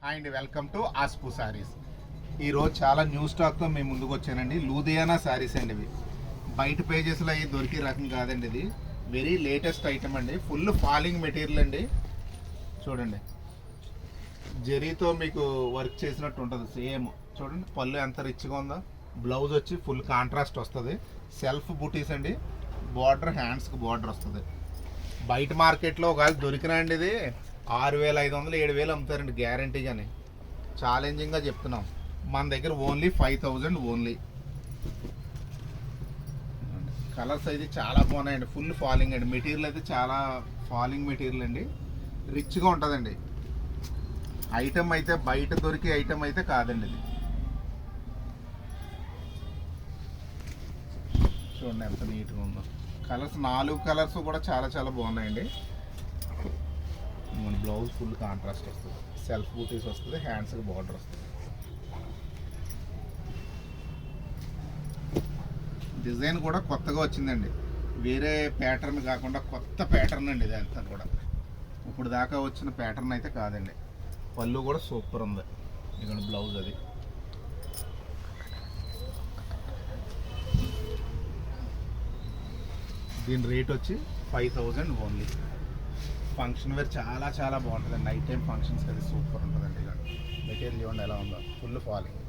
And welcome to ఆస్పు sarees. ఈరోజు చాలా న్యూ స్టాక్తో మేము ముందుకు వచ్చానండి. లూధియానా శారీస్ అండి. ఇవి బయట పేజెస్లో అవి దొరికే రకం కాదండి. ఇది వెరీ లేటెస్ట్ ఐటమ్ అండి. ఫుల్ ఫాలింగ్ మెటీరియల్ అండి. చూడండి, జరీతో మీకు వర్క్ చేసినట్టు ఉంటుంది సేమ్. చూడండి పళ్ళు ఎంత రిచ్గా ఉందో. బ్లౌజ్ వచ్చి ఫుల్ కాంట్రాస్ట్ వస్తుంది. సెల్ఫ్ బూటీస్ అండి. బార్డర్ హ్యాండ్స్కి బార్డర్ వస్తుంది. బయట మార్కెట్లో ఒకవేళ దొరికినా అండి ఇది 6,500 7,000 అమ్ముతారండి గ్యారంటీగానే. ఛాలెంజింగ్గా చెప్తున్నాం. మన దగ్గర ఓన్లీ 5,000 ఓన్లీ. కలర్స్ అయితే చాలా బాగున్నాయండి. ఫుల్ ఫాలింగ్ అండి. మెటీరియల్ అయితే చాలా ఫాలింగ్ మెటీరియల్ అండి. రిచ్గా ఉంటుందండి. ఐటమ్ అయితే బయట దొరికే ఐటమ్ అయితే కాదండి ఇది. చూడండి ఎంత నీట్గా ఉందో. కలర్స్ 4 కలర్స్ కూడా చాలా చాలా బాగున్నాయండి. మన బ్లౌజ్ ఫుల్ కాంట్రాస్ట్ వస్తుంది. సెల్ఫ్ బూటీస్ వస్తుంది. హ్యాండ్స్కి బార్డర్ వస్తుంది. డిజైన్ కూడా కొత్తగా వచ్చిందండి. వేరే ప్యాటర్న్ కాకుండా కొత్త ప్యాటర్న్ అండి ఇది అంతా కూడా. ఇప్పుడు దాకా వచ్చిన ప్యాటర్న్ అయితే కాదండి. పళ్ళు కూడా సూపర్ ఉంది. ఇక్కడ బ్లౌజ్ అది. దీని రేట్ వచ్చి 5,000 ఓన్లీ. ఫంక్షన్ వేర్ చాలా చాలా బాగుంటుందండి. నైట్ టైం ఫంక్షన్స్కి అది సూపర్ ఉంటుందండి. ఇక్కడ మెటీరియల్ చూడండి ఎలా ఉందో. Full falling.